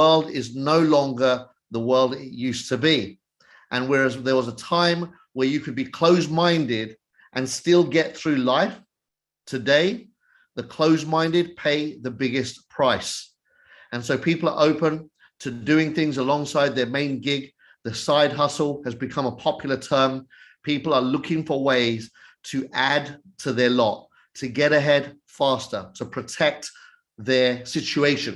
world is no longer the world it used to be. And whereas there was a time where you could be closed-minded and still get through life, today, the closed-minded pay the biggest price. And so people are open to doing things alongside their main gig. The side hustle has become a popular term. People are looking for ways to add to their lot, to get ahead faster, to protect their situation.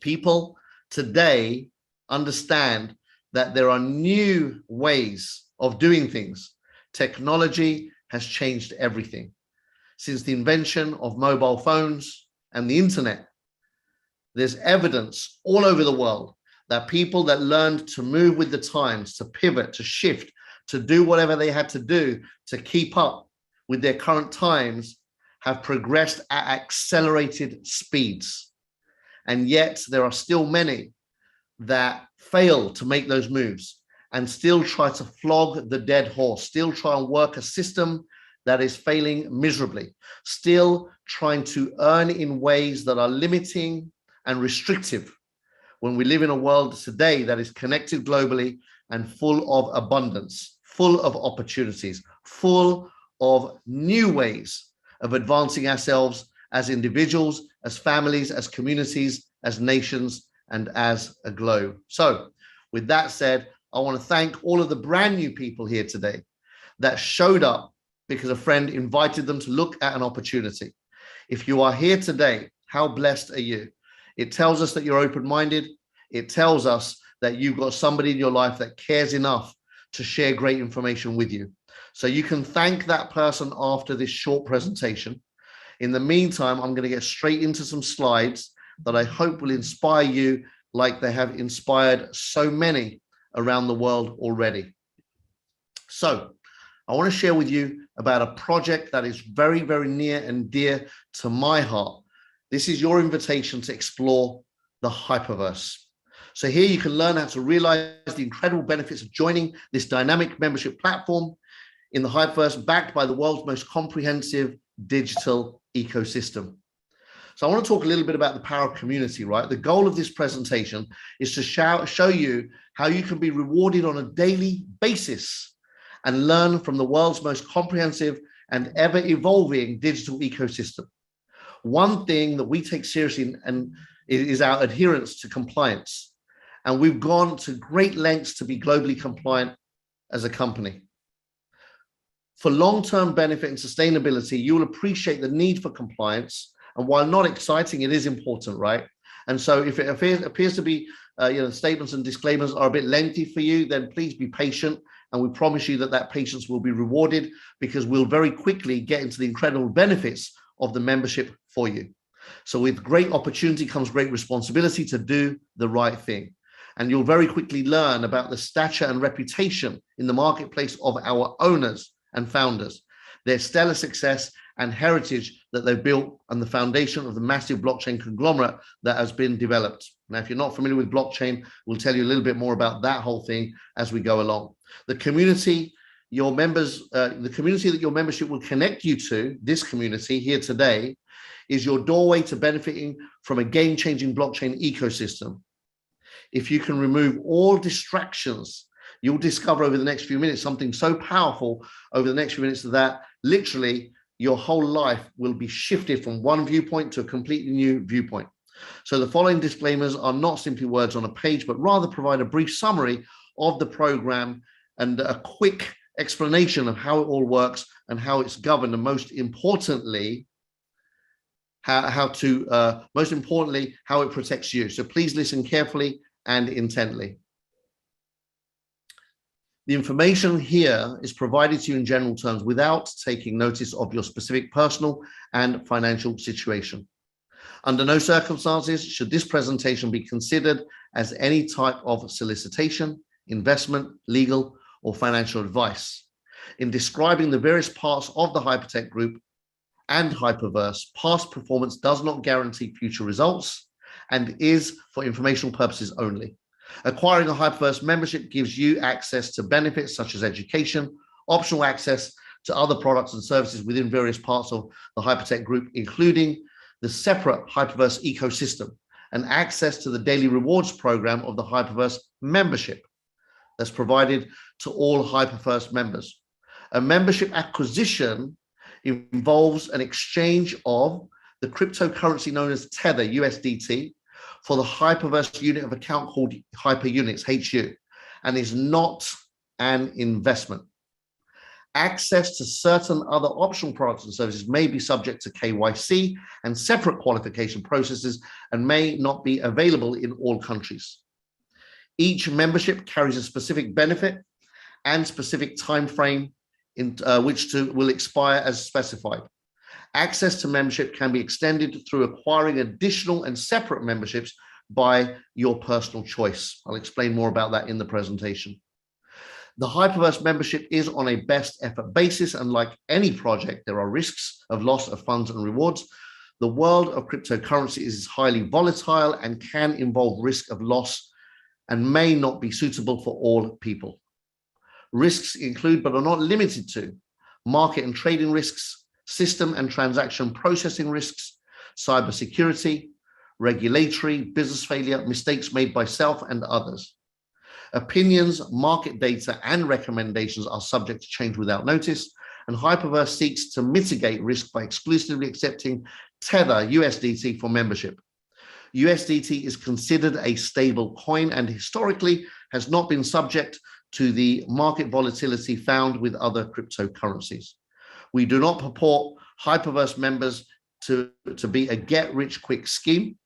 People today understand that there are new ways of doing things. Technology has changed everything. Since the invention of mobile phones and the internet, there's evidence all over the world that people that learned to move with the times, to pivot, to shift, to do whatever they had to do to keep up with their current times have progressed at accelerated speeds. And yet there are still many that fail to make those moves and still try to flog the dead horse, still try and work a system that is failing miserably, still trying to earn in ways that are limiting and restrictive when we live in a world today that is connected globally and full of abundance, full of opportunities, full of new ways of advancing ourselves as individuals, as families, as communities, as nations, and as a globe. So with that said, I want to thank all of the brand new people here today that showed up because a friend invited them to look at an opportunity. If you are here today, how blessed are you? It tells us that you're open-minded. It tells us that you've got somebody in your life that cares enough to share great information with you. So you can thank that person after this short presentation. In the meantime, I'm going to get straight into some slides that I hope will inspire you like they have inspired so many around the world already. So I want to share with you about a project that is very, very near and dear to my heart. This is your invitation to explore the Hyperverse. So here you can learn how to realize the incredible benefits of joining this dynamic membership platform in the Hyperverse, backed by the world's most comprehensive digital ecosystem. So I want to talk a little bit about the power of community, right? The goal of this presentation is to show you how you can be rewarded on a daily basis and learn from the world's most comprehensive and ever evolving digital ecosystem. One thing that we take seriously and is our adherence to compliance. And we've gone to great lengths to be globally compliant as a company. For long-term benefit and sustainability, you will appreciate the need for compliance. And while not exciting, it is important, right? And so if it appears to be, statements and disclaimers are a bit lengthy for you, then please be patient. And we promise you that that patience will be rewarded, because we'll very quickly get into the incredible benefits of the membership for you. So with great opportunity comes great responsibility to do the right thing. And you'll very quickly learn about the stature and reputation in the marketplace of our owners and founders, their stellar success and heritage that they've built on the foundation of the massive blockchain conglomerate that has been developed. Now, if you're not familiar with blockchain, we'll tell you a little bit more about that whole thing as we go along. The community, your members, the community that your membership will connect you to, this community here today, is your doorway to benefiting from a game-changing blockchain ecosystem. If you can remove all distractions, you'll discover over the next few minutes something so powerful over the next few minutes that literally your whole life will be shifted from one viewpoint to a completely new viewpoint. So the following disclaimers are not simply words on a page, but rather provide a brief summary of the program and a quick explanation of how it all works and how it's governed, and most importantly, how it protects you. So please listen carefully and intently. The information here is provided to you in general terms without taking notice of your specific personal and financial situation. Under no circumstances should this presentation be considered as any type of solicitation, investment, legal, or financial advice. In describing the various parts of the Hypertech Group and Hyperverse, past performance does not guarantee future results and is for informational purposes only. Acquiring a Hyperverse membership gives you access to benefits such as education, optional access to other products and services within various parts of the Hypertech Group, including the separate Hyperverse ecosystem, and access to the daily rewards program of the Hyperverse membership that's provided to all Hyperverse members. A membership acquisition involves an exchange of the cryptocurrency known as Tether, USDT, for the Hyperverse unit of account called Hyperunits, HU, and is not an investment. Access to certain other optional products and services may be subject to KYC and separate qualification processes and may not be available in all countries. Each membership carries a specific benefit and specific time frame in which will expire as specified. Access to membership can be extended through acquiring additional and separate memberships by your personal choice. I'll explain more about that in the presentation. The Hyperverse membership is on a best effort basis, and like any project, there are risks of loss of funds and rewards. The world of cryptocurrency is highly volatile and can involve risk of loss and may not be suitable for all people. Risks include, but are not limited to, market and trading risks, system and transaction processing risks, cybersecurity, regulatory, business failure, mistakes made by self and others. Opinions, market data, and recommendations are subject to change without notice, and Hyperverse seeks to mitigate risk by exclusively accepting Tether USDT for membership. USDT is considered a stable coin and historically has not been subject to the market volatility found with other cryptocurrencies. We do not purport Hyperverse members to be a get-rich-quick scheme.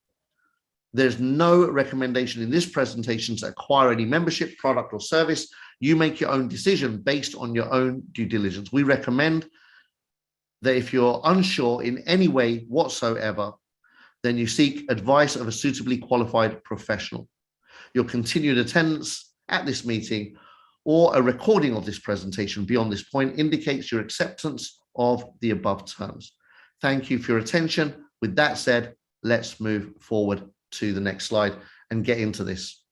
There's no recommendation in this presentation to acquire any membership, product, or service. You make your own decision based on your own due diligence. We recommend that if you're unsure in any way whatsoever, then you seek advice of a suitably qualified professional. Your continued attendance at this meeting or a recording of this presentation beyond this point indicates your acceptance of the above terms. Thank you for your attention. With that said, let's move forward to the next slide and get into this.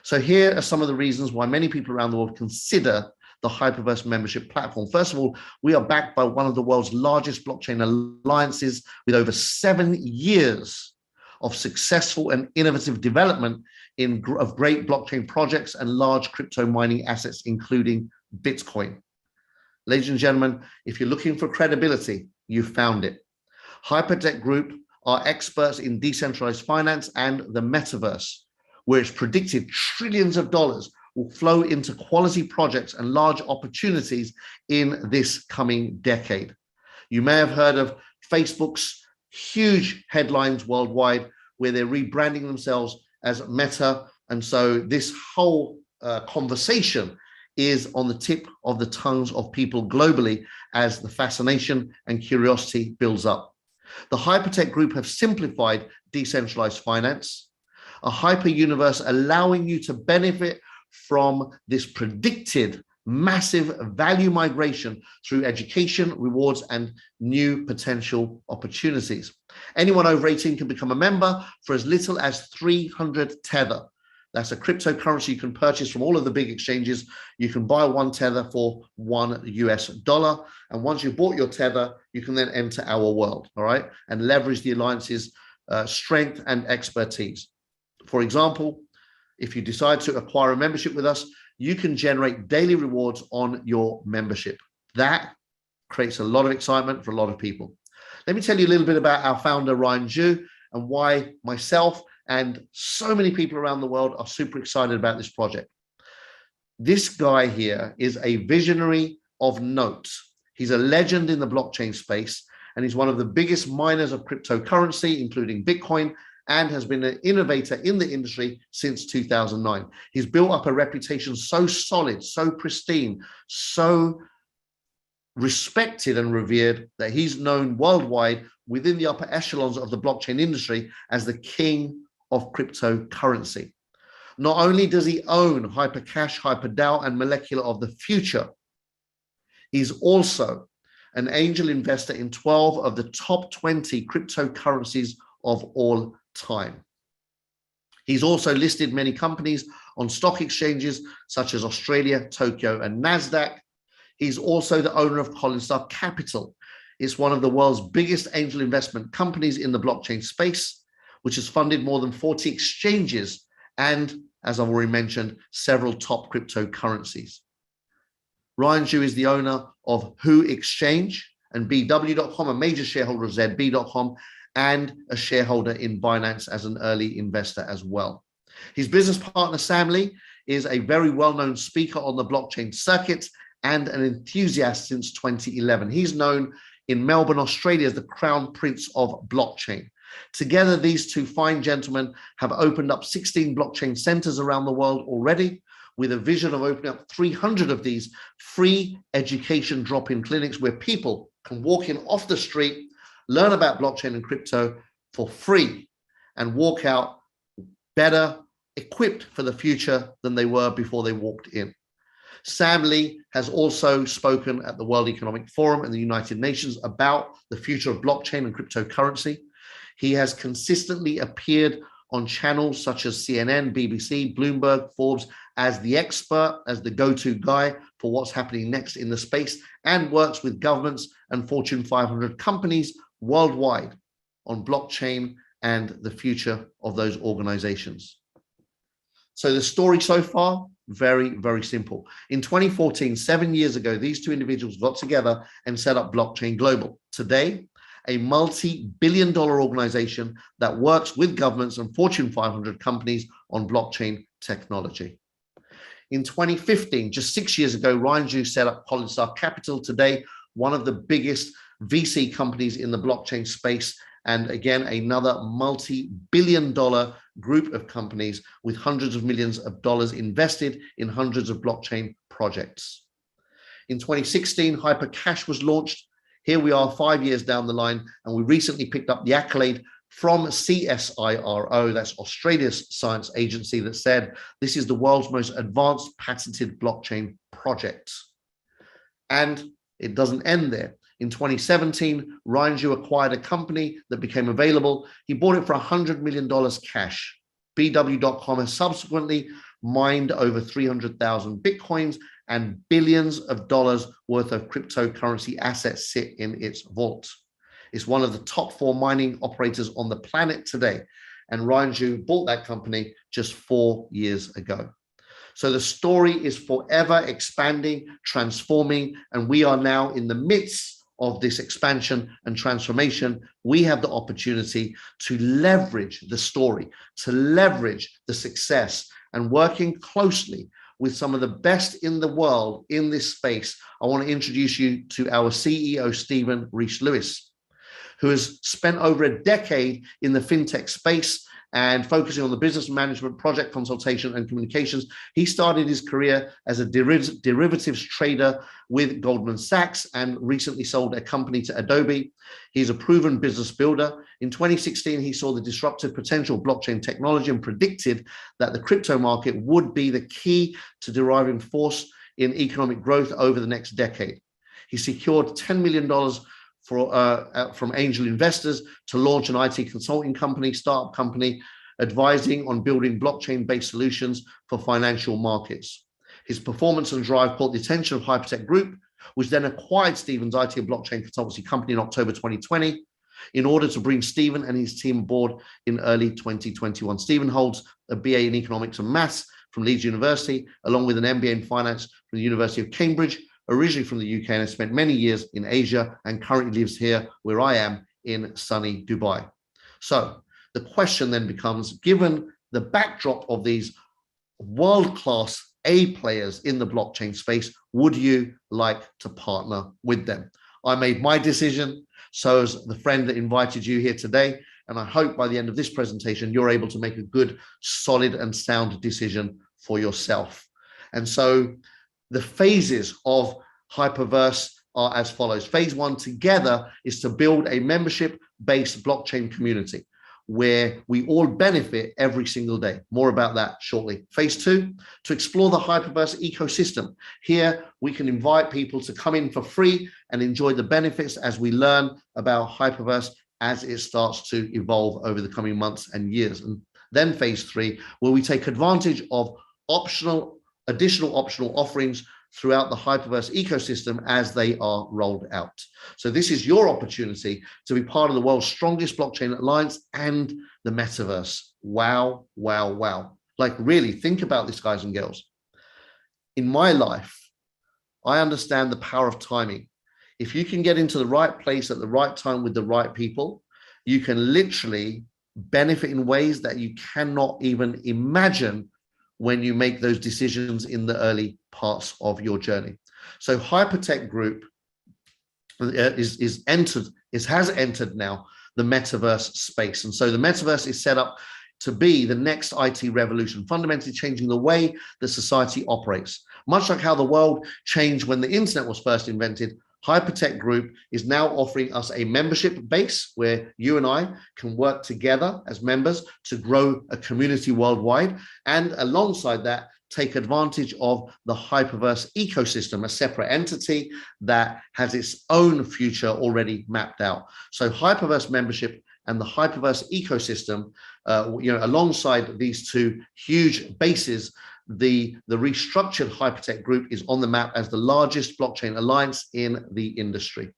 So here are some of the reasons why many people around the world consider the Hyperverse membership platform. First of all, we are backed by one of the world's largest blockchain alliances with over 7 years of successful and innovative development of great blockchain projects and large crypto mining assets, including Bitcoin. Ladies and gentlemen, if you're looking for credibility, you found it. Hypertech Group are experts in decentralized finance and the metaverse, where it's predicted trillions of dollars will flow into quality projects and large opportunities in this coming decade. You may have heard of Facebook's huge headlines worldwide, where they're rebranding themselves as Meta. And so this whole conversation is on the tip of the tongues of people globally as the fascination and curiosity builds up. The Hypertech Group have simplified decentralized finance, a hyper universe allowing you to benefit from this predicted massive value migration through education, rewards, and new potential opportunities. Anyone over 18 can become a member for as little as 300 Tether. That's a cryptocurrency you can purchase from all of the big exchanges. You can buy one Tether for $1. And once you've bought your Tether, you can then enter our world, all right, and leverage the alliance's strength and expertise. For example, if you decide to acquire a membership with us, you can generate daily rewards on your membership. That creates a lot of excitement for a lot of people. Let me tell you a little bit about our founder, Ryan Zhu, and why myself and so many people around the world are super excited about this project. This guy here is a visionary of note. He's a legend in the blockchain space, and he's one of the biggest miners of cryptocurrency, including Bitcoin, and has been an innovator in the industry since 2009. He's built up a reputation so solid, so pristine, so respected and revered that he's known worldwide within the upper echelons of the blockchain industry as the king of cryptocurrency. Not only does he own Hypercash, HyperDAO, and Molecular of the Future, he's also an angel investor in 12 of the top 20 cryptocurrencies of all time. He's also listed many companies on stock exchanges such as Australia, Tokyo, and NASDAQ. He's also the owner of Coinstar Capital. It's one of the world's biggest angel investment companies in the blockchain space, which has funded more than 40 exchanges and, as I've already mentioned, several top cryptocurrencies. Ryan Zhu is the owner of Who Exchange and BW.com, a major shareholder of ZB.com, and a shareholder in Binance as an early investor as well. His business partner, Sam Lee, is a very well-known speaker on the blockchain circuit and an enthusiast since 2011. He's known in Melbourne, Australia as the Crown Prince of Blockchain. Together, these two fine gentlemen have opened up 16 blockchain centers around the world already, with a vision of opening up 300 of these free education drop-in clinics where people can walk in off the street, learn about blockchain and crypto for free, and walk out better equipped for the future than they were before they walked in. Sam Lee has also spoken at the World Economic Forum and the United Nations about the future of blockchain and cryptocurrency. He has consistently appeared on channels such as CNN, BBC, Bloomberg, Forbes as the expert, as the go-to guy for what's happening next in the space, and works with governments and Fortune 500 companies worldwide on blockchain and the future of those organizations. So the story so far, very, very simple. In 2014, 7 years ago, these two individuals got together and set up Blockchain Global. Today, a multi-billion-dollar organization that works with governments and Fortune 500 companies on blockchain technology. In 2015, just 6 years ago, Ryan Zhu set up Polestar Capital, today one of the biggest VC companies in the blockchain space, and again, another multi-billion-dollar group of companies with hundreds of millions of dollars invested in hundreds of blockchain projects. In 2016, Hypercash was launched. Here we are 5 years down the line, and we recently picked up the accolade from CSIRO, that's Australia's science agency, that said this is the world's most advanced patented blockchain project. And it doesn't end there. In 2017, Ryan Zhu acquired a company that became available. He bought it for $100 million cash. BW.com has subsequently mined over 300,000 Bitcoins, and billions of dollars worth of cryptocurrency assets sit in its vault. It's one of the top 4 mining operators on the planet today. And Ryan Zhu bought that company just 4 years ago. So the story is forever expanding, transforming, and we are now in the midst of this expansion and transformation. We have the opportunity to leverage the story, to leverage the success, and working closely with some of the best in the world in this space. I want to introduce you to our CEO, Stephen Rees-Lewis, who has spent over a decade in the fintech space and focusing on the business management, project consultation, and communications. He started his career as a derivatives trader with Goldman Sachs and recently sold a company to Adobe. He's a proven business builder. In 2016, he saw the disruptive potential of blockchain technology and predicted that the crypto market would be the key to deriving force in economic growth over the next decade. He secured $10 million from angel investors to launch an IT consulting company, startup company, advising on building blockchain-based solutions for financial markets. His performance and drive caught the attention of Hypertech Group, which then acquired Stephen's IT and blockchain consultancy company in October 2020 in order to bring Stephen and his team aboard in early 2021. Stephen holds a BA in economics and maths from Leeds University, along with an MBA in finance from the University of Cambridge, originally from the UK, and has spent many years in Asia and currently lives here where I am in sunny Dubai. So the question then becomes, given the backdrop of these world-class A players in the blockchain space, would you like to partner with them? I made my decision, so has the friend that invited you here today, and I hope by the end of this presentation, you're able to make a good, solid and sound decision for yourself. And so the phases of Hyperverse are as follows. Phase 1 together is to build a membership-based blockchain community where we all benefit every single day. More about that shortly. Phase 2, to explore the Hyperverse ecosystem. Here, we can invite people to come in for free and enjoy the benefits as we learn about Hyperverse as it starts to evolve over the coming months and years. And then phase 3, where we take advantage of additional optional offerings throughout the Hyperverse ecosystem as they are rolled out. So this is your opportunity to be part of the world's strongest blockchain alliance and the metaverse. Wow, wow, wow. Like really think about this, guys and girls. In my life, I understand the power of timing. If you can get into the right place at the right time with the right people, you can literally benefit in ways that you cannot even imagine when you make those decisions in the early parts of your journey. So Hypertech Group has entered now the metaverse space. And so the metaverse is set up to be the next IT revolution, fundamentally changing the way that society operates. Much like how the world changed when the internet was first invented, Hypertech Group is now offering us a membership base where you and I can work together as members to grow a community worldwide. And alongside that, take advantage of the Hyperverse ecosystem, a separate entity that has its own future already mapped out. So Hyperverse membership and the Hyperverse ecosystem, alongside these two huge bases, the restructured Hypertech Group is on the map as the largest blockchain alliance in the industry.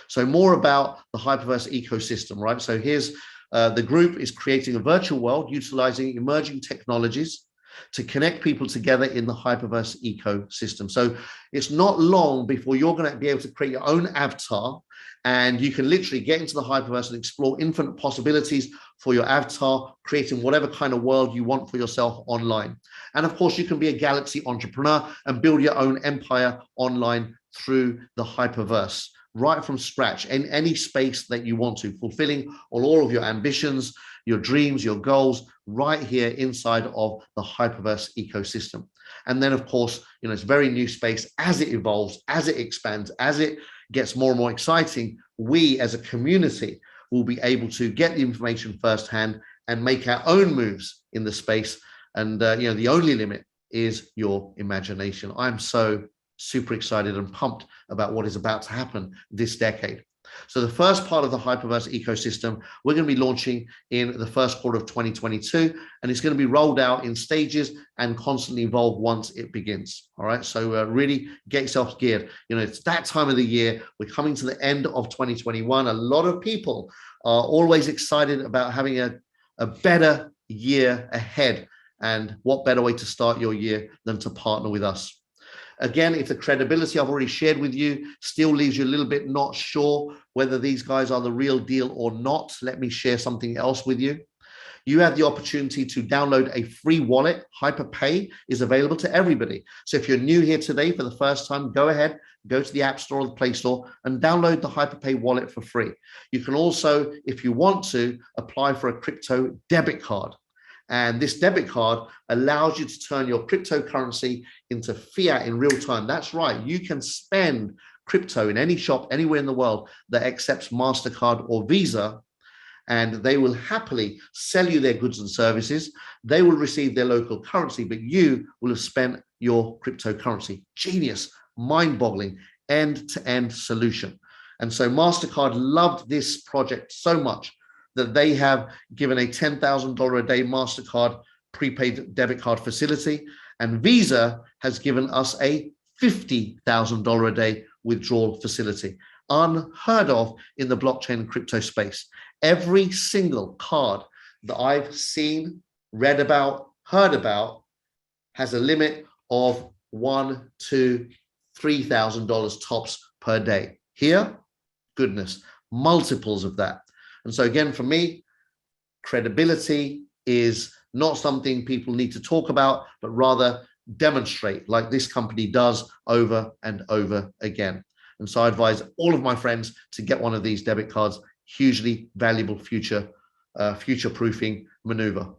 So more about the Hyperverse ecosystem, right? So here's the group is creating a virtual world utilizing emerging technologies to connect people together in the Hyperverse ecosystem. So it's not long before you're going to be able to create your own avatar, and you can literally get into the Hyperverse and explore infinite possibilities for your avatar, creating whatever kind of world you want for yourself online. And of course, you can be a galaxy entrepreneur and build your own empire online through the Hyperverse, right from scratch, in any space that you want to, fulfilling all of your ambitions, your dreams, your goals, right here inside of the Hyperverse ecosystem. And then, of course, it's a very new space. As it evolves, as it expands, as it gets more and more exciting, we as a community will be able to get the information firsthand and make our own moves in the space. And the only limit is your imagination. I'm so super excited and pumped about what is about to happen this decade. So the first part of the Hyperverse ecosystem, we're going to be launching in the first quarter of 2022, and it's going to be rolled out in stages and constantly evolve once it begins. All right, so really get yourself geared. It's that time of the year. We're coming to the end of 2021. A lot of people are always excited about having a better year ahead. And what better way to start your year than to partner with us? Again, if the credibility I've already shared with you still leaves you a little bit not sure whether these guys are the real deal or not, let me share something else with you. You have the opportunity to download a free wallet. HyperPay is available to everybody. So if you're new here today for the first time, go ahead, go to the App Store or the Play Store and download the HyperPay wallet for free. You can also, if you want to, apply for a crypto debit card. And this debit card allows you to turn your cryptocurrency into fiat in real time. That's right. You can spend crypto in any shop anywhere in the world that accepts MasterCard or Visa, and they will happily sell you their goods and services. They will receive their local currency, but you will have spent your cryptocurrency. Genius, mind-boggling, end-to-end solution. And so MasterCard loved this project so much that they have given a $10,000 a day MasterCard prepaid debit card facility, and Visa has given us a $50,000 a day withdrawal facility. Unheard of in the blockchain and crypto space. Every single card that I've seen, read about, heard about has a limit of $1,000 to $3,000 tops per day. Here, goodness, multiples of that. And so again, for me, credibility is not something people need to talk about, but rather demonstrate, like this company does over and over again. And so I advise all of my friends to get one of these debit cards. Hugely valuable future-proofing maneuver.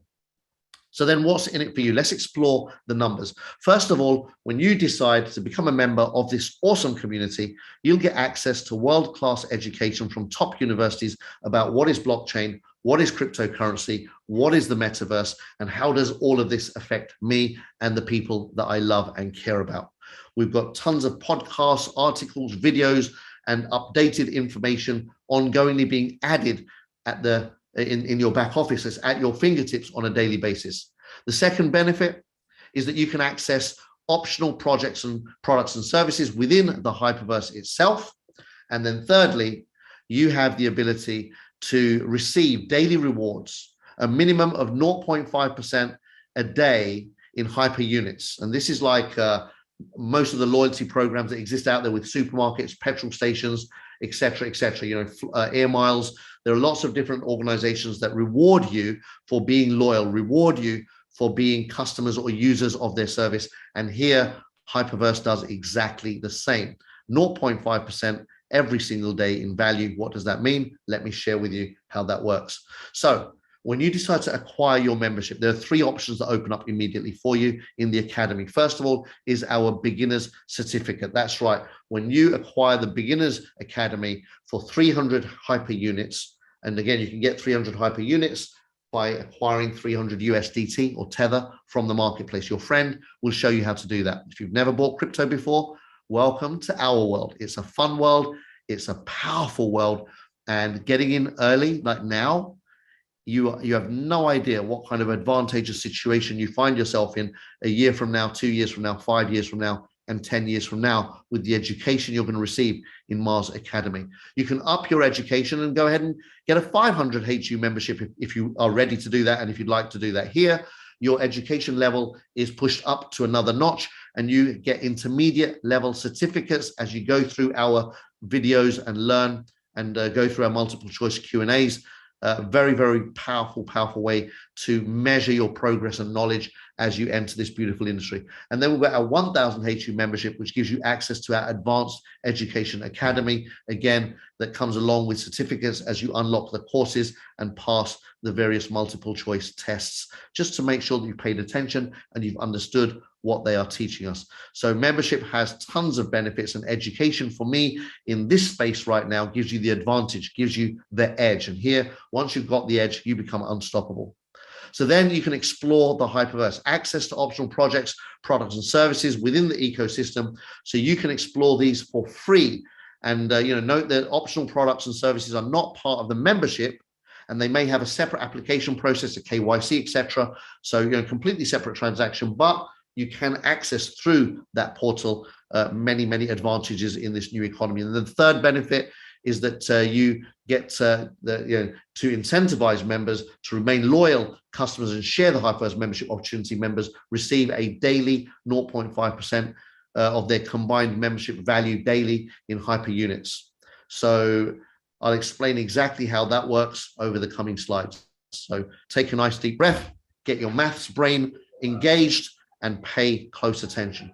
So then what's in it for you? Let's explore the numbers. First of all, when you decide to become a member of this awesome community, you'll get access to world-class education from top universities about what is blockchain, what is cryptocurrency, what is the metaverse, and how does all of this affect me and the people that I love and care about. We've got tons of podcasts, articles, videos, and updated information ongoingly being added at in your back office, at your fingertips on a daily basis. The second benefit is that you can access optional projects and products and services within the Hyperverse itself. And then thirdly, you have the ability to receive daily rewards, a minimum of 0.5% a day in hyper units. And this is like most of the loyalty programs that exist out there with supermarkets, petrol stations, etc., etc. You know, air miles. There are lots of different organizations that reward you for being loyal, reward you for being customers or users of their service. And here, Hyperverse does exactly the same. 0.5% every single day in value. What does that mean? Let me share with you how that works. So when you decide to acquire your membership, there are three options that open up immediately for you in the Academy. First of all is our beginners certificate. That's right. When you acquire the beginners Academy for 300 hyper units, and again, you can get 300 hyper units by acquiring 300 USDT or Tether from the marketplace. Your friend will show you how to do that. If you've never bought crypto before, welcome to our world. It's a fun world. It's a powerful world. And getting in early, like now, you have no idea what kind of advantageous situation you find yourself in a year from now, 2 years from now, 5 years from now, and 10 years from now with the education you're going to receive in Mars Academy. You can up your education and go ahead and get a 500 HU membership if you are ready to do that and if you'd like to do that. Here, your education level is pushed up to another notch and you get intermediate level certificates as you go through our videos and learn and go through our multiple choice Q&As. Very, very powerful way to measure your progress and knowledge as you enter this beautiful industry. And then we've got our 1000 HU membership, which gives you access to our Advanced Education Academy, again, that comes along with certificates as you unlock the courses and pass the various multiple choice tests, just to make sure that you've paid attention and you've understood what they are teaching us. So membership has tons of benefits, and education for me in this space right now gives you the advantage, gives you the edge. And here, once you've got the edge, you become unstoppable. So then you can explore the Hyperverse, access to optional projects, products and services within the ecosystem. So you can explore these for free. And note that optional products and services are not part of the membership, and they may have a separate application process, a KYC, etc. So completely separate transaction, but you can access through that portal many advantages in this new economy. And the third benefit is that you get to incentivize members to remain loyal customers and share the Hyperverse membership opportunity. Members receive a daily 0.5% of their combined membership value daily in hyper units. So I'll explain exactly how that works over the coming slides. So take a nice deep breath, get your maths brain engaged, and pay close attention.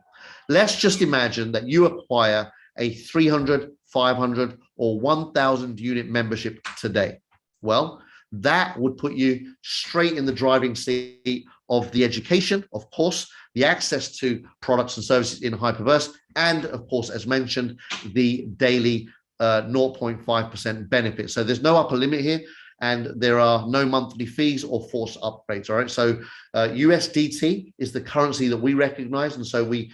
Let's just imagine that you acquire a 300, 500, or 1,000 unit membership today. Well, that would put you straight in the driving seat of the education, of course, the access to products and services in Hyperverse, and of course, as mentioned, the daily 0.5% benefit. So there's no upper limit here, and there are no monthly fees or forced upgrades. All right. So USDT is the currency that we recognize, and so we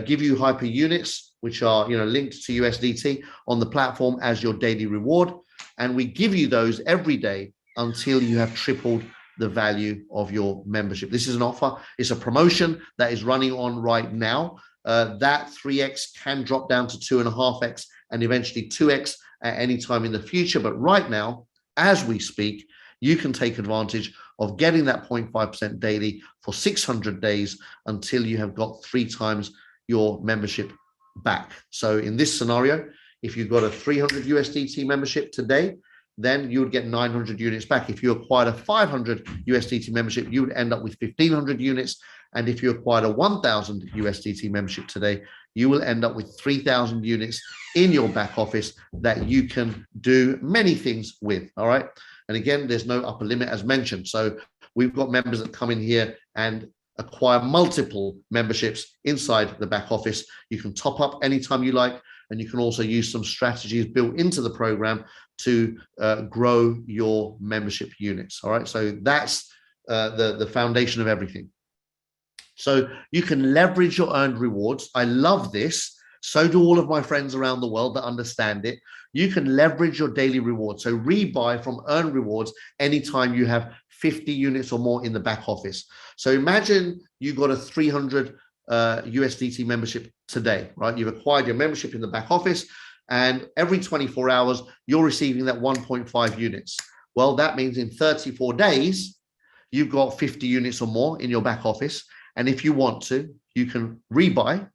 give you hyper units, which are linked to USDT on the platform as your daily reward, and we give you those every day until you have tripled the value of your membership. This is an offer. It's a promotion that is running on right now. That 3x can drop down to 2.5x and eventually 2x at any time in the future. But right now, as we speak, you can take advantage of getting that 0.5% daily for 600 days until you have got 3 times your membership back. So in this scenario, if you've got a 300 USDT membership today, then you would get 900 units back. If you acquired a 500 USDT membership, you would end up with 1,500 units. And if you acquired a 1,000 USDT membership today, you will end up with 3,000 units in your back office that you can do many things with. All right. And again, there's no upper limit as mentioned. So we've got members that come in here and acquire multiple memberships inside the back office. You can top up anytime you like, and you can also use some strategies built into the program to grow your membership units. All right. So that's the foundation of everything. So you can leverage your earned rewards. I love this. So do all of my friends around the world that understand it. You can leverage your daily rewards. So rebuy from earned rewards anytime you have 50 units or more in the back office. So imagine you got a 300 USDT membership today, right? You've acquired your membership in the back office, and every 24 hours, you're receiving that 1.5 units. Well, that means in 34 days, you've got 50 units or more in your back office. And if you want to, you can rebuy,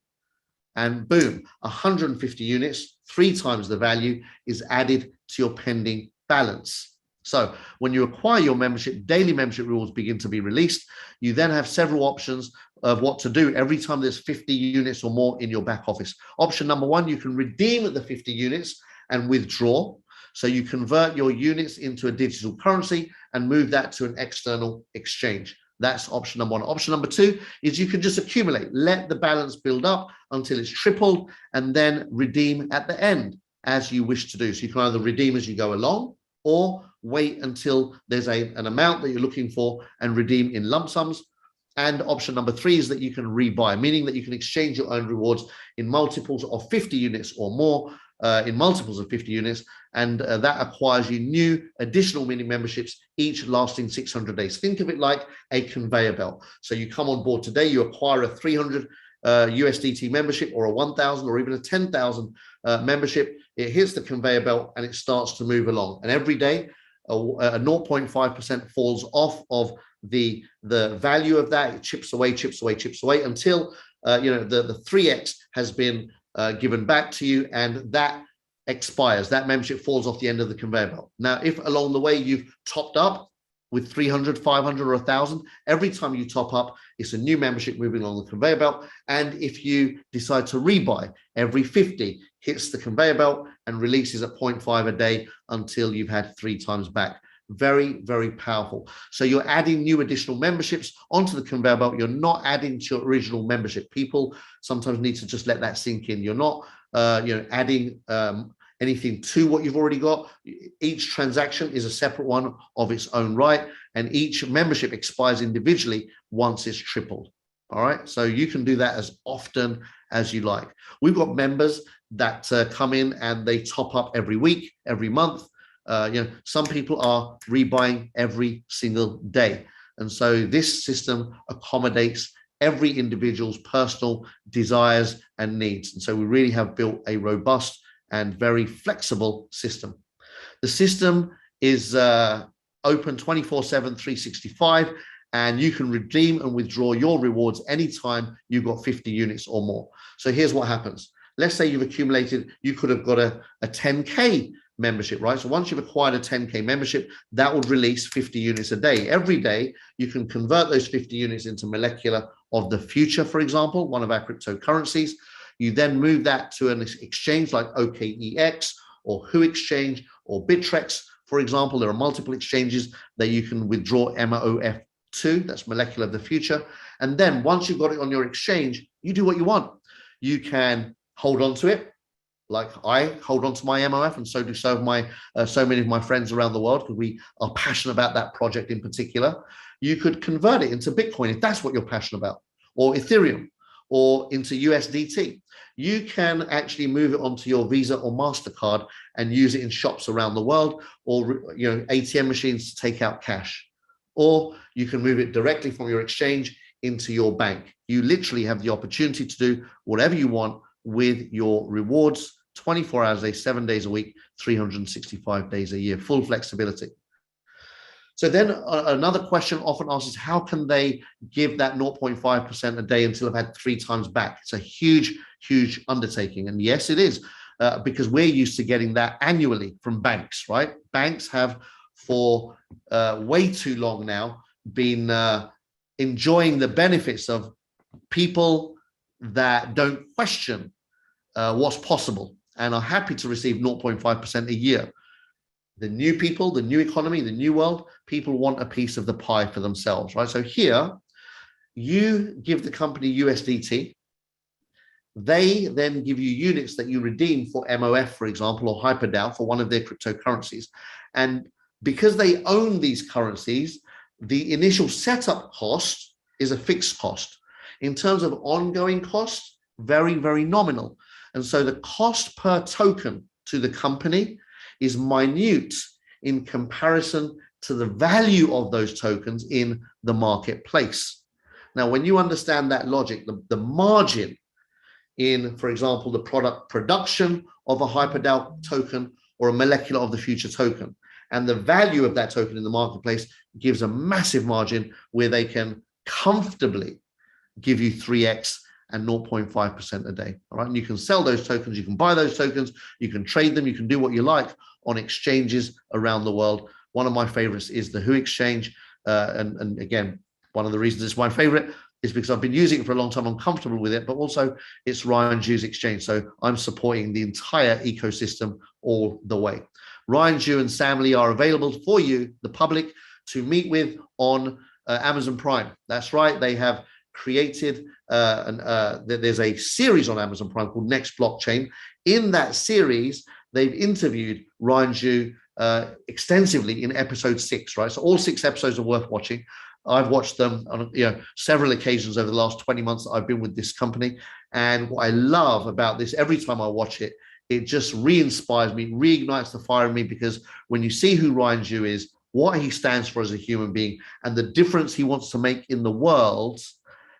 and boom, 150 units, 3 times the value is added to your pending balance. So when you acquire your membership, daily membership rewards begin to be released. You then have several options of what to do every time there's 50 units or more in your back office. Option number 1, you can redeem the 50 units and withdraw. So you convert your units into a digital currency and move that to an external exchange. That's option number 1. Option number 2 is you can just accumulate, let the balance build up until it's tripled, and then redeem at the end as you wish to do. So you can either redeem as you go along, or wait until there's an amount that you're looking for and redeem in lump sums. And option number 3 is that you can rebuy, meaning that you can exchange your own rewards in multiples of 50 units or more, in multiples of 50 units, and that acquires you new additional mini memberships, each lasting 600 days. Think of it like a conveyor belt. So you come on board today, you acquire a 300 USDT membership, or a 1,000 or even a 10,000 membership. It hits the conveyor belt and it starts to move along. And every day, a 0.5% falls off of the value of that. It chips away until the 3x has been given back to you, and that expires. That membership falls off the end of the conveyor belt. Now, if along the way you've topped up with 300, 500, or 1,000, every time you top up, it's a new membership moving along the conveyor belt. And if you decide to rebuy, every 50 hits the conveyor belt and releases at 0.5 a day until you've had 3 times back. Very, very powerful. So you're adding new additional memberships onto the conveyor belt. You're not adding to your original membership. People sometimes need to just let that sink in. You're not adding anything to what you've already got. Each transaction is a separate one of its own right, and each membership expires individually once it's tripled. All right, so you can do that as often as you like. We've got members that come in and they top up every week, every month. Some people are rebuying every single day. And so this system accommodates every individual's personal desires and needs. And so we really have built a robust and very flexible system. The system is open 24/7, 365, and you can redeem and withdraw your rewards anytime you've got 50 units or more. So here's what happens. Let's say you've accumulated, you could have got a 10K membership, right? So once you've acquired a 10K membership, that would release 50 units a day. Every day, you can convert those 50 units into Molecular of the Future, for example, one of our cryptocurrencies. You then move that to an exchange like OKEX or Who Exchange or Bittrex, for example. There are multiple exchanges that you can withdraw MOF2, that's Molecular of the Future. And then once you've got it on your exchange, you do what you want. You can hold on to it, like I hold on to my MOF, and so do so many of my friends around the world, because we are passionate about that project in particular. You could convert it into Bitcoin if that's what you're passionate about, or Ethereum, or into USDT. You can actually move it onto your Visa or MasterCard and use it in shops around the world, or ATM machines to take out cash. Or you can move it directly from your exchange into your bank. You literally have the opportunity to do whatever you want with your rewards, 24 hours a day, 7 days a week, 365 days a year, full flexibility. So then another question often asked is, how can they give that 0.5% a day until I've had 3 times back? It's a huge, huge undertaking. And yes, it is, because we're used to getting that annually from banks, right? Banks have for way too long now been enjoying the benefits of people that don't question what's possible and are happy to receive 0.5% a year. The new people, the new economy, the new world, people want a piece of the pie for themselves, right? So here, you give the company USDT. They then give you units that you redeem for MOF, for example, or HyperDAO for one of their cryptocurrencies. And because they own these currencies, the initial setup cost is a fixed cost. In terms of ongoing costs, very, very nominal. And so the cost per token to the company is minute in comparison to the value of those tokens in the marketplace. Now, when you understand that logic, the margin in, for example, the product production of a HyperDAO token or a molecular of the future token, and the value of that token in the marketplace gives a massive margin where they can comfortably give you 3x and 0.5% a day. All right. And you can sell those tokens, you can buy those tokens, you can trade them, you can do what you like on exchanges around the world. One of my favorites is the Who Exchange. And again, one of the reasons it's my favorite is because I've been using it for a long time. I'm comfortable with it, but also it's Ryan Zhu's exchange. So I'm supporting the entire ecosystem all the way. Ryan Zhu and Sam Lee are available for you, the public, to meet with on Amazon Prime. That's right. They have created, there's a series on Amazon Prime called Next Blockchain. In that series, they've interviewed Ryan Zhu extensively in episode 6, right? So all 6 episodes are worth watching. I've watched them on several occasions over the last 20 months that I've been with this company. And what I love about this, every time I watch it, it just re-inspires me, reignites the fire in me, because when you see who Ryan Zhu is, what he stands for as a human being, and the difference he wants to make in the world,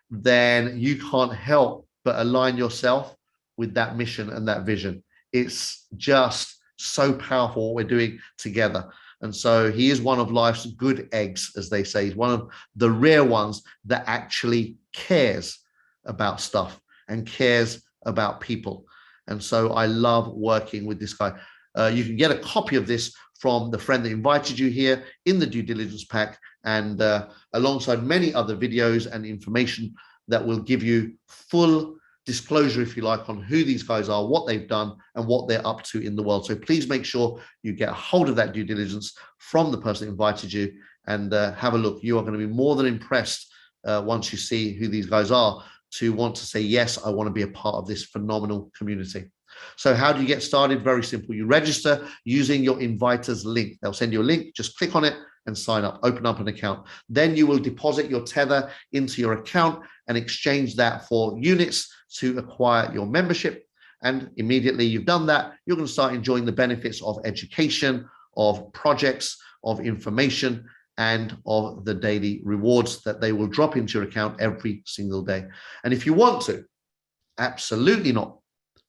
then you can't help but align yourself with that mission and that vision. It's just so powerful what we're doing together. And so he is one of life's good eggs, as they say. He's one of the rare ones that actually cares about stuff and cares about people. And so I love working with this guy. You can get a copy of this from the friend that invited you here in the due diligence pack, and alongside many other videos and information that will give you full disclosure, if you like, on who these guys are, what they've done, and what they're up to in the world. So please make sure you get a hold of that due diligence from the person that invited you, and have a look. You are going to be more than impressed once you see who these guys are, to want to say, yes, I want to be a part of this phenomenal community. So how do you get started? Very simple. You register using your inviters link. They'll send you a link. Just click on it and sign up, open up an account. Then you will deposit your Tether into your account and exchange that for units to acquire your membership. And immediately you've done that, you're going to start enjoying the benefits of education, of projects, of information, and of the daily rewards that they will drop into your account every single day. And if you want to, absolutely not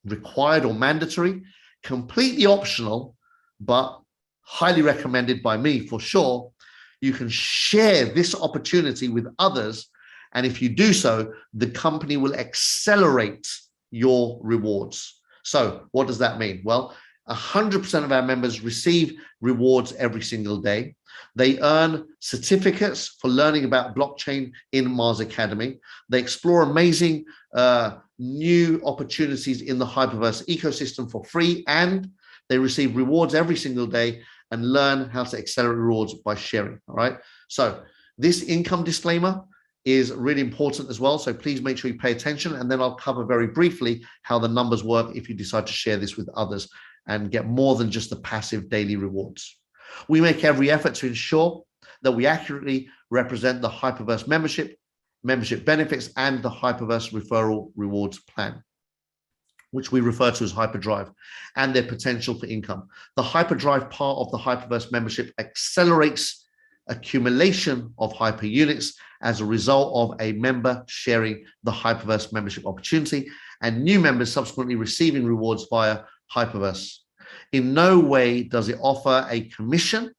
required or mandatory, completely optional, but highly recommended by me for sure, you can share this opportunity with others. And if you do so, the company will accelerate your rewards. So what does that mean? Well, 100% of our members receive rewards every single day. They earn certificates for learning about blockchain in Mars Academy. They explore amazing new opportunities in the Hyperverse ecosystem for free, and they receive rewards every single day and learn how to accelerate rewards by sharing. All right. So this income disclaimer is really important as well. So please make sure you pay attention, and then I'll cover very briefly how the numbers work if you decide to share this with others and get more than just the passive daily rewards. We make every effort to ensure that we accurately represent the Hyperverse membership benefits, and the Hyperverse referral rewards plan, which we refer to as Hyperdrive, and their potential for income. The Hyperdrive part of the Hyperverse membership accelerates accumulation of Hyper units as a result of a member sharing the Hyperverse membership opportunity, and new members subsequently receiving rewards via Hyperverse. In no way does it offer a commission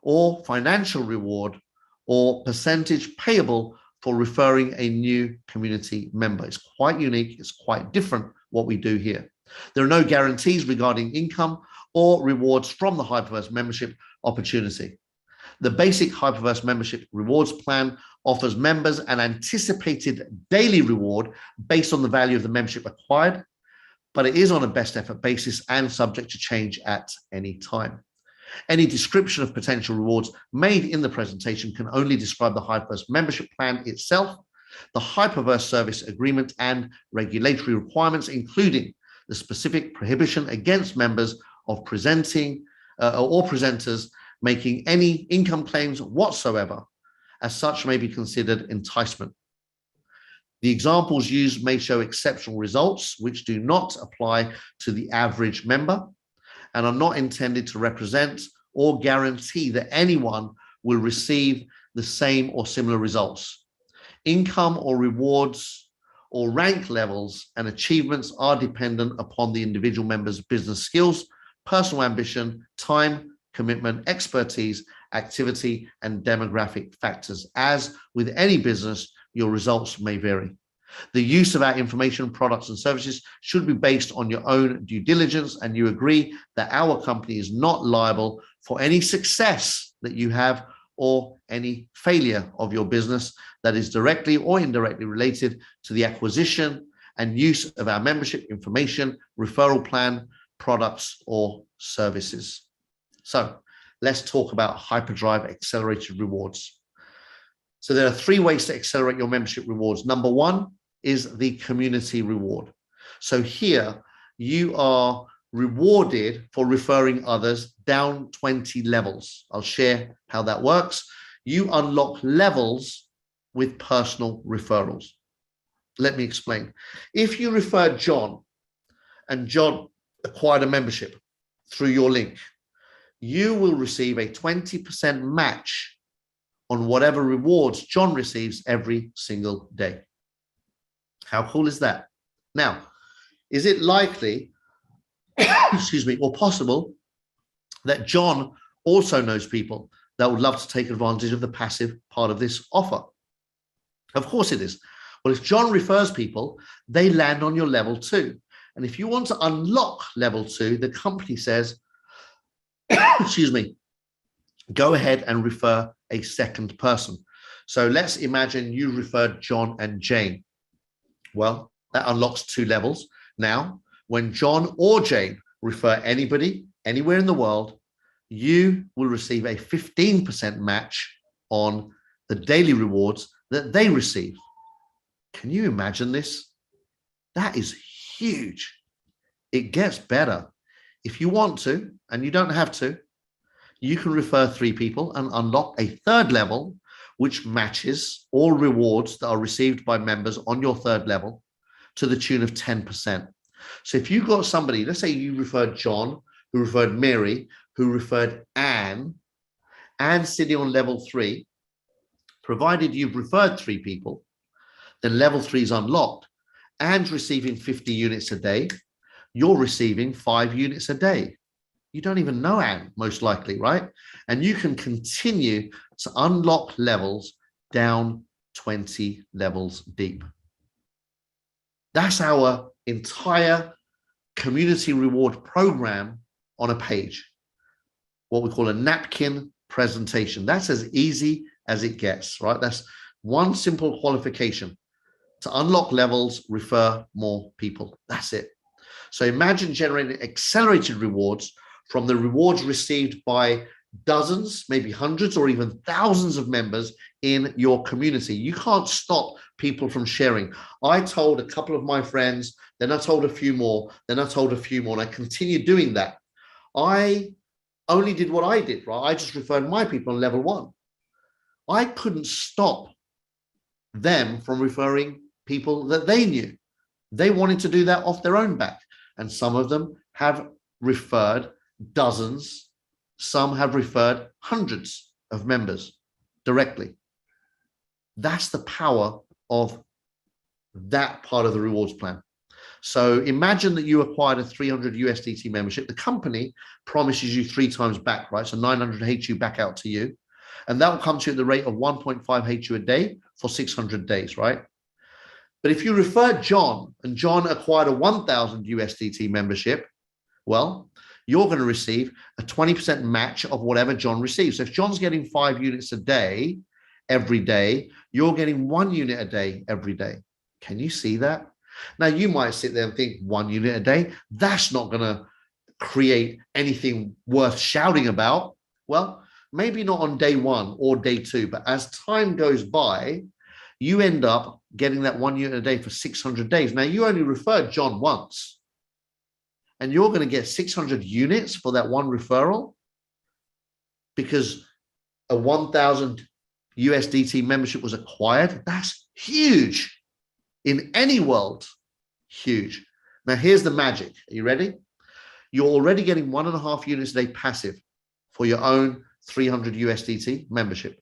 or financial reward or percentage payable for referring a new community member. It's quite unique. It's quite different what we do here. There are no guarantees regarding income or rewards from the Hyperverse membership opportunity. The basic Hyperverse membership rewards plan offers members an anticipated daily reward based on the value of the membership acquired, but it is on a best effort basis and subject to change at any time. Any description of potential rewards made in the presentation can only describe the Hyperverse membership plan itself, the Hyperverse service agreement, and regulatory requirements, including the specific prohibition against members of presenting or presenters making any income claims whatsoever. As such, may be considered enticement. The examples used may show exceptional results, which do not apply to the average member and are not intended to represent or guarantee that anyone will receive the same or similar results. Income or rewards or rank levels and achievements are dependent upon the individual member's business skills, personal ambition, time, commitment, expertise, activity, and demographic factors. As with any business, your results may vary. The use of our information, products, and services should be based on your own due diligence, and you agree that our company is not liable for any success that you have or any failure of your business that is directly or indirectly related to the acquisition and use of our membership information, referral plan, products, or services. So let's talk about Hyperdrive Accelerated Rewards. So there are 3 ways to accelerate your membership rewards. Number 1 is the community reward. So here you are rewarded for referring others down 20 levels. I'll share how that works. You unlock levels with personal referrals. Let me explain. If you refer John and John acquired a membership through your link, you will receive a 20% match on whatever rewards John receives every single day. How cool is that? Now, is it likely, excuse me, or possible that John also knows people that would love to take advantage of the passive part of this offer? Of course it is. Well, if John refers people, they land on your level 2. And if you want to unlock level 2, the company says, excuse me, go ahead and refer a second person. So let's imagine you referred John and Jane. Well, that unlocks 2 levels. Now, when John or Jane refer anybody anywhere in the world, you will receive a 15% match on the daily rewards that they receive. Can you imagine this? That is huge. It gets better. If you want to, and you don't have to, you can refer 3 people and unlock a 3rd level, which matches all rewards that are received by members on your 3rd level to the tune of 10%. So if you got somebody, let's say you referred John, who referred Mary, who referred Anne sitting on level 3, provided you've referred 3 people, then level 3 is unlocked. Anne's receiving 50 units a day. You're receiving 5 units a day. You don't even know Anne, most likely, right? And you can continue to unlock levels down 20 levels deep. That's our entire community reward program on a page, what we call a napkin presentation. That's as easy as it gets, right? That's one simple qualification. To unlock levels, refer more people. That's it. So imagine generating accelerated rewards from the rewards received by dozens, maybe hundreds or even thousands of members in your community. You can't stop people from sharing. I told a couple of my friends, then I told a few more, then I told a few more, and I continued doing that. I only did what I did, right? I just referred my people on level 1. I couldn't stop them from referring people that they knew. They wanted to do that off their own back. And some of them have referred dozens. Some have referred hundreds of members directly. That's the power of that part of the rewards plan. So imagine that you acquired a 300 USDT membership. The company promises you 3 times back, right? So 900 HU back out to you. And that will come to you at the rate of 1.5 HU a day for 600 days, right? But if you referred John and John acquired a 1,000 USDT membership, well, you're going to receive a 20% match of whatever John receives. So if John's getting 5 units a day, every day, you're getting 1 unit a day, every day. Can you see that? Now, you might sit there and think 1 unit a day, that's not going to create anything worth shouting about. Well, maybe not on day 1 or day 2, but as time goes by, you end up getting that 1 unit a day for 600 days. Now, you only referred John once, and you're going to get 600 units for that 1 referral because a 1,000 USDT membership was acquired. That's huge in any world. Huge. Now, here's the magic. Are you ready? You're already getting 1.5 units a day passive for your own 300 USDT membership.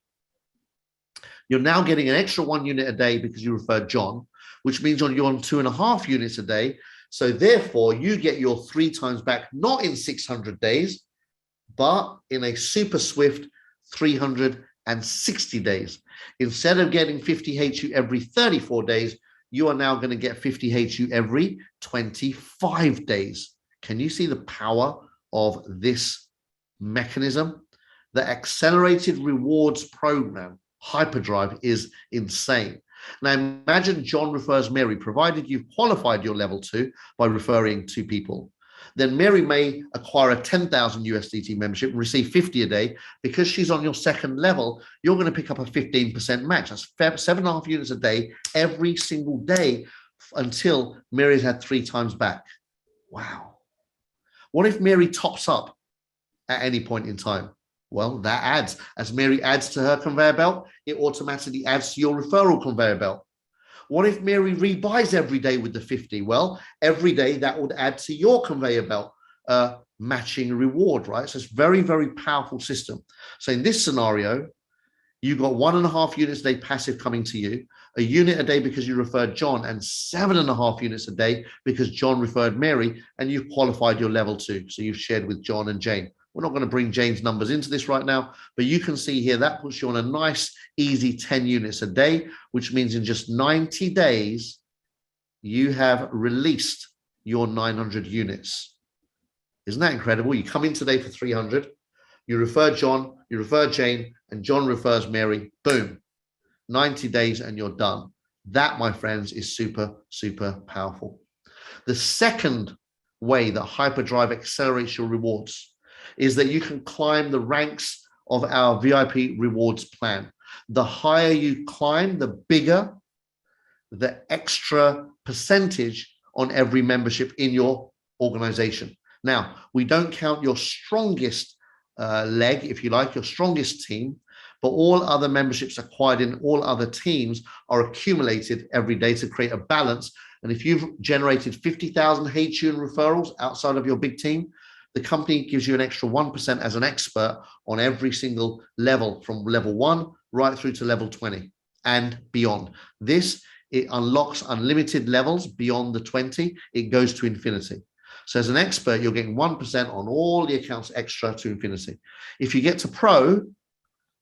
You're now getting an extra 1 unit a day because you referred John, which means you're on 2.5 units a day. So therefore, you get your 3 times back, not in 600 days, but in a super swift 360 days. Instead of getting 50 HU every 34 days, you are now going to get 50 HU every 25 days. Can you see the power of this mechanism? The accelerated rewards program, Hyperdrive, is insane. Now imagine John refers Mary, provided you've qualified your level 2 by referring 2 people. Then Mary may acquire a 10,000 USDT membership and receive 50 a day. Because she's on your second level, you're going to pick up a 15% match. That's 7.5 units a day, every single day, until Mary's had 3 times back. Wow. What if Mary tops up at any point in time? Well, that adds. As Mary adds to her conveyor belt, it automatically adds to your referral conveyor belt. What if Mary rebuys every day with the 50? Well, every day that would add to your conveyor belt matching reward, right? So it's very, very powerful system. So in this scenario, you got 1.5 units a day passive coming to you, a unit a day because you referred John, and 7.5 units a day because John referred Mary, and you've qualified your level 2. So you've shared with John and Jane. We're not going to bring Jane's numbers into this right now, but you can see here that puts you on a nice, easy 10 units a day, which means in just 90 days, you have released your 900 units. Isn't that incredible? You come in today for 300, you refer John, you refer Jane, and John refers Mary, boom, 90 days and you're done. That, my friends, is super, super powerful. The second way that Hyperdrive accelerates your rewards is that you can climb the ranks of our VIP rewards plan. The higher you climb, the bigger the extra percentage on every membership in your organization. Now, we don't count your strongest leg, if you like, your strongest team, but all other memberships acquired in all other teams are accumulated every day to create a balance. And if you've generated 50,000 HU in referrals outside of your big team, the company gives you an extra 1% as an expert on every single level, from level 1 right through to level 20 and beyond. It unlocks unlimited levels beyond the 20. It goes to infinity. So as an expert, you're getting 1% on all the accounts extra to infinity. If you get to pro,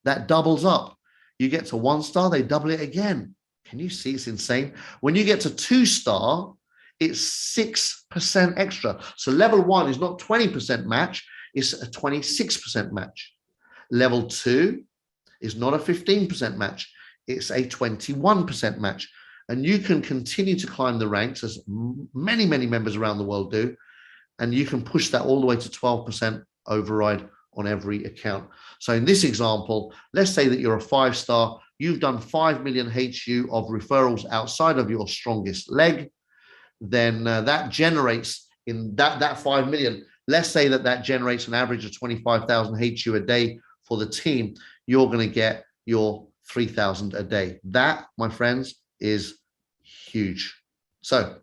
that doubles up. You get to 1 star, they double it again. Can you see? It's insane. When you get to 2 star, it's 6% extra. So level 1 is not 20% match, it's a 26% match. Level 2 is not a 15% match, it's a 21% match. And you can continue to climb the ranks, as many, many members around the world do, and you can push that all the way to 12% override on every account. So in this example, let's say that you're a 5-star, you've done 5 million HU of referrals outside of your strongest leg. Then that generates in that 5 million. Let's say that generates an average of 25,000 HU a day for the team. You're going to get your 3,000 a day. That, my friends, is huge. So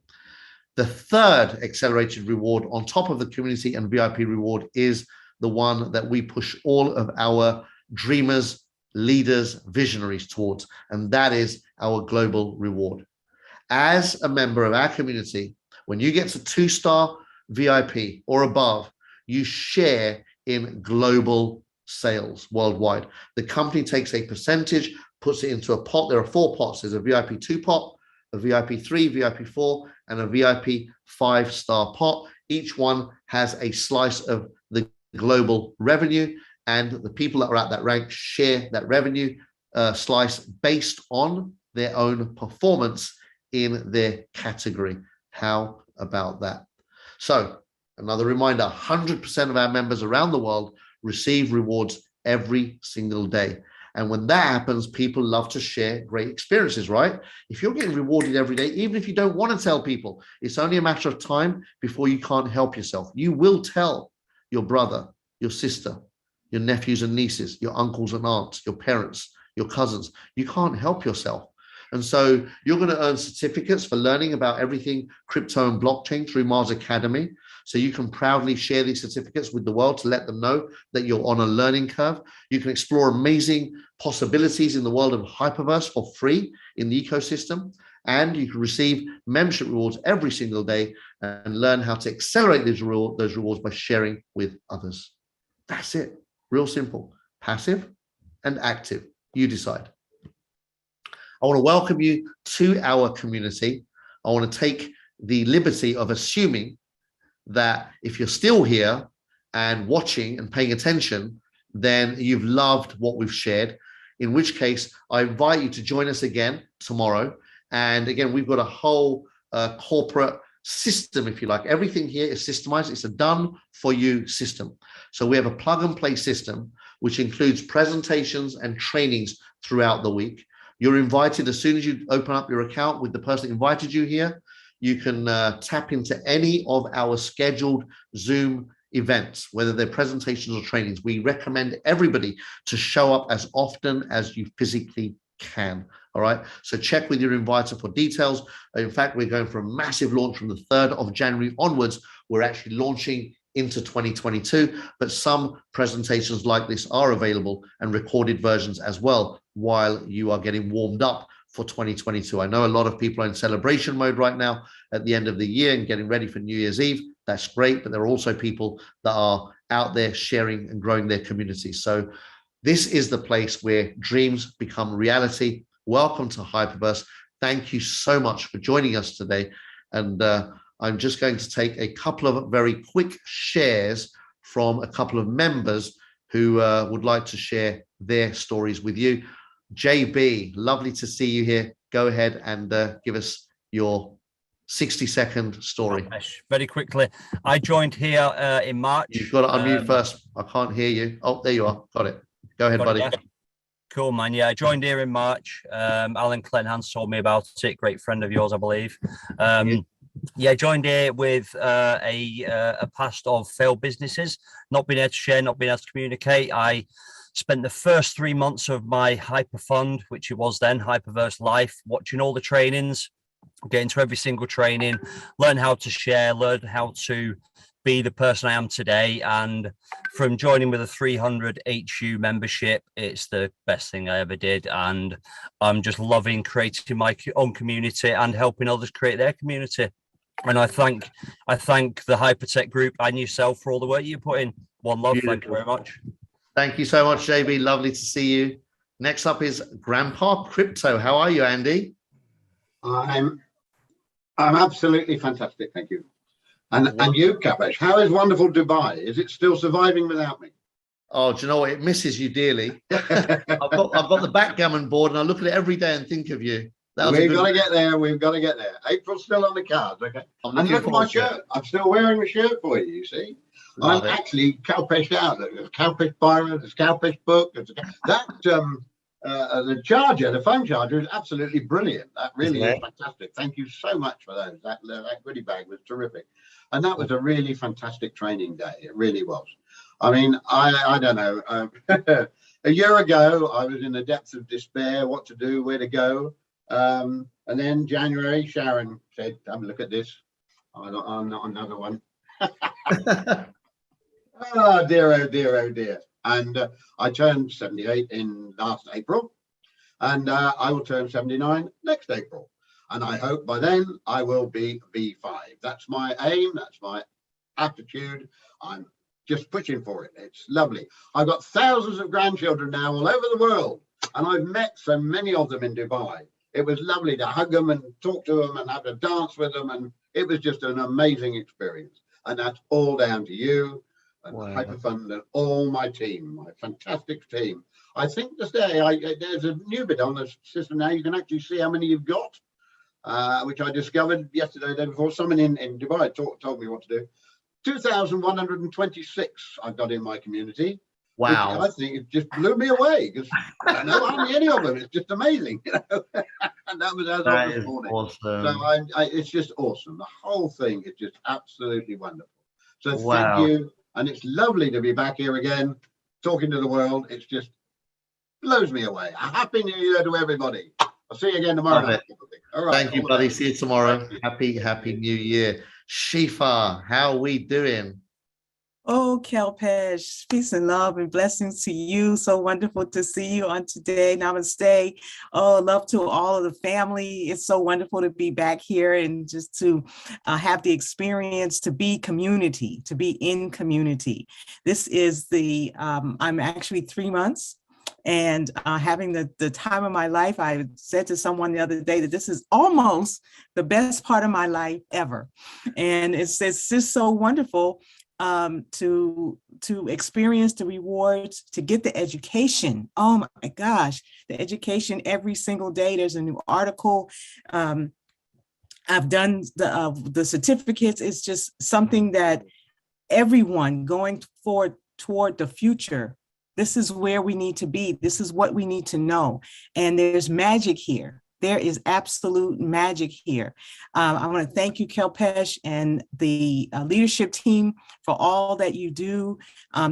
the third accelerated reward on top of the community and VIP reward is the one that we push all of our dreamers, leaders, visionaries towards, and that is our global reward. As a member of our community, when you get to 2-star VIP or above, you share in global sales worldwide. The company takes a percentage, puts it into a pot. There are 4 pots. There's a VIP 2 pot, a VIP 3, VIP 4, and a VIP 5-star pot. Each one has a slice of the global revenue, and the people that are at that rank share that revenue slice based on their own performance in their category. How about that? So another reminder, 100% of our members around the world receive rewards every single day. And when that happens, people love to share great experiences, right? If you're getting rewarded every day, even if you don't want to tell people, it's only a matter of time before you can't help yourself. You will tell your brother, your sister, your nephews and nieces, your uncles and aunts, your parents, your cousins. You can't help yourself. And so you're going to earn certificates for learning about everything crypto and blockchain through Mars Academy. So you can proudly share these certificates with the world to let them know that you're on a learning curve. You can explore amazing possibilities in the world of Hyperverse for free in the ecosystem. And you can receive membership rewards every single day and learn how to accelerate those rewards by sharing with others. That's it. Real simple. Passive and active. You decide. I want to welcome you to our community. I want to take the liberty of assuming that if you're still here and watching and paying attention, then you've loved what we've shared, in which case I invite you to join us again tomorrow. And again, we've got a whole corporate system, if you like. Everything here is systemized. It's a done for you system. So we have a plug and play system, which includes presentations and trainings throughout the week. You're invited as soon as you open up your account with the person that invited you here. You can tap into any of our scheduled Zoom events, whether they're presentations or trainings. We recommend everybody to show up as often as you physically can. All right. So check with your inviter for details. In fact, we're going for a massive launch from the 3rd of January onwards. We're actually launching into 2022, but some presentations like this are available and recorded versions as well while you are getting warmed up for 2022. I know a lot of people are in celebration mode right now at the end of the year and getting ready for New Year's Eve. That's great, but there are also people that are out there sharing and growing their community. So this is the place where dreams become reality. Welcome to Hyperverse. Thank you so much for joining us today. And I'm just going to take a couple of very quick shares from a couple of members who would like to share their stories with you. JB, lovely to see you here. Go ahead and give us your 60-second story. Very quickly, I joined here in March. You've got to unmute first. I can't hear you. Oh, there you are. Got it. Go ahead, buddy. Cool, man. Yeah, I joined here in March. Alan Clenhans told me about it. Great friend of yours, I believe. Yeah, I joined here with a past of failed businesses, not being able to share, not being able to communicate. I spent the first 3 months of my Hyper Fund, which it was then, Hyperverse Life, watching all the trainings, getting to every single training, learn how to share, learn how to be the person I am today. And from joining with a 300 HU membership, it's the best thing I ever did. And I'm just loving creating my own community and helping others create their community. And I thank the Hypertech group and yourself for all the work you put in. One love. Beautiful. Thank you very much. Thank you so much, JB. Lovely to see you. Next up is Grandpa Crypto. How are you, Andy? I'm absolutely fantastic, thank you. And you, Kapesh, how is wonderful Dubai? Is it still surviving without me? Oh, do you know what? It misses you dearly. I've got the backgammon board and I look at it every day and think of you. We've got to get there. We've got to get there. April's still on the cards, okay? And look at my shirt. I'm still wearing the shirt for you, you see? I'm actually Kalpesh out. There's Kalpesh Byron, there's Kalpesh book. The charger, the phone charger is absolutely brilliant. That really is fantastic. Thank you so much for those. That goodie bag was terrific. And that was a really fantastic training day. It really was. I mean, I don't know. A year ago, I was in the depths of despair, what to do, where to go. And then January, Sharon said, have a look at this. I'm not another one. Oh dear, oh dear, oh dear. And I turned 78 in last April, and I will turn 79 next April. And I hope by then I will be V5. That's my aim. That's my attitude. I'm just pushing for it. It's lovely. I've got thousands of grandchildren now all over the world, and I've met so many of them in Dubai. It was lovely to hug them and talk to them and have a dance with them. And it was just an amazing experience. And that's all down to you and Hyperfund and all my team, my fantastic team. I think today there's a new bit on the system now. You can actually see how many you've got, which I discovered yesterday, day before. Someone in Dubai told me what to do. 2,126 I've got in my community. Wow. I think it just blew me away because I know hardly any of them. It's just amazing, you know. And that was as of this morning. Awesome. So it's just awesome. The whole thing is just absolutely wonderful. So thank you. And it's lovely to be back here again, talking to the world. It's just blows me away. A happy new year to everybody. I'll see you again tomorrow. All right. Thank you, buddy. See you tomorrow. Happy new year. Shifa, how we doing? Oh, Kelpesh, peace and love and blessings to you. So wonderful to see you on today. Namaste. Oh, love to all of the family. It's so wonderful to be back here and just to have the experience to be community, to be in community. This is I'm actually 3 months and having the time of my life. I said to someone the other day that this is almost the best part of my life ever. And it's just so wonderful to experience the rewards, to get the education. Oh my gosh, the education every single day. There's a new article. I've done the certificates. It's just something that everyone going forward toward the future. This is where we need to be. This is what we need to know. And there's magic here. There is absolute magic here. I want to thank you, Kelpesh, and the leadership team for all that you do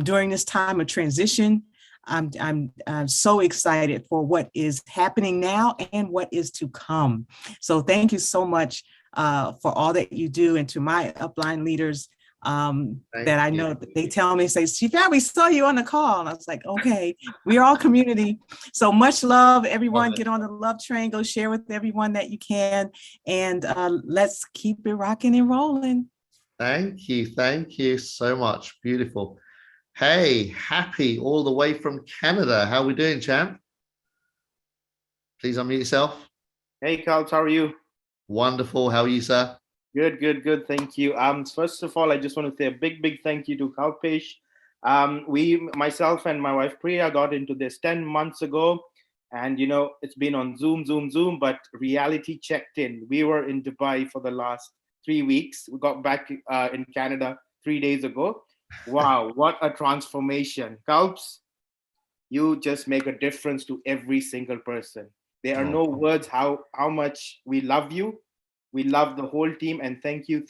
during this time of transition. I'm so excited for what is happening now and what is to come. So thank you so much for all that you do, and to my upline leaders that I know that they tell me, say, Shifa, we saw you on the call. And I was like, okay, we're all community. So much love, everyone. Get on the love train, go share with everyone that you can. And let's keep it rocking and rolling. Thank you so much. Beautiful. Hey, Happy, all the way from Canada. How are we doing, champ? Please unmute yourself. Hey, Carl, how are you? Wonderful. How are you, sir? Good. Thank you. First of all, I just want to say a big thank you to Kalpesh. Myself and my wife Priya got into this 10 months ago, and it's been on Zoom, but reality checked in. We were in Dubai for the last 3 weeks. We got back in Canada 3 days ago. Wow, what a transformation. Kalps, you just make a difference to every single person. There are no words how much we love you. We love the whole team, and thank you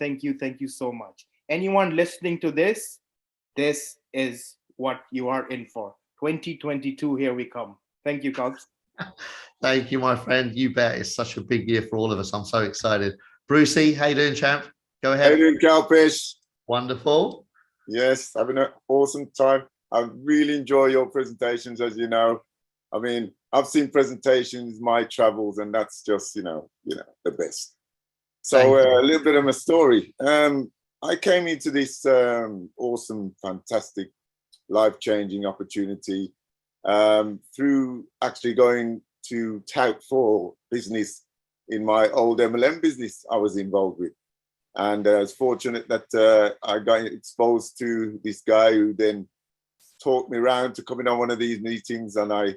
so much. Anyone listening to this is what you are in for. 2022, here we come. Thank you, Kalps. Thank you, my friend. You bet. It's such a big year for all of us. I'm so excited. Brucey, how you doing, champ? Go ahead. How you doing, Kalpesh? Wonderful. Yes, having an awesome time. I really enjoy your presentations, as you know. I mean, I've seen presentations, my travels, and that's just, the best. So a little bit of my story. I came into this awesome, fantastic, life-changing opportunity through actually going to tout for business in my old MLM business I was involved with. And I was fortunate that I got exposed to this guy who then talked me around to coming on one of these meetings, and I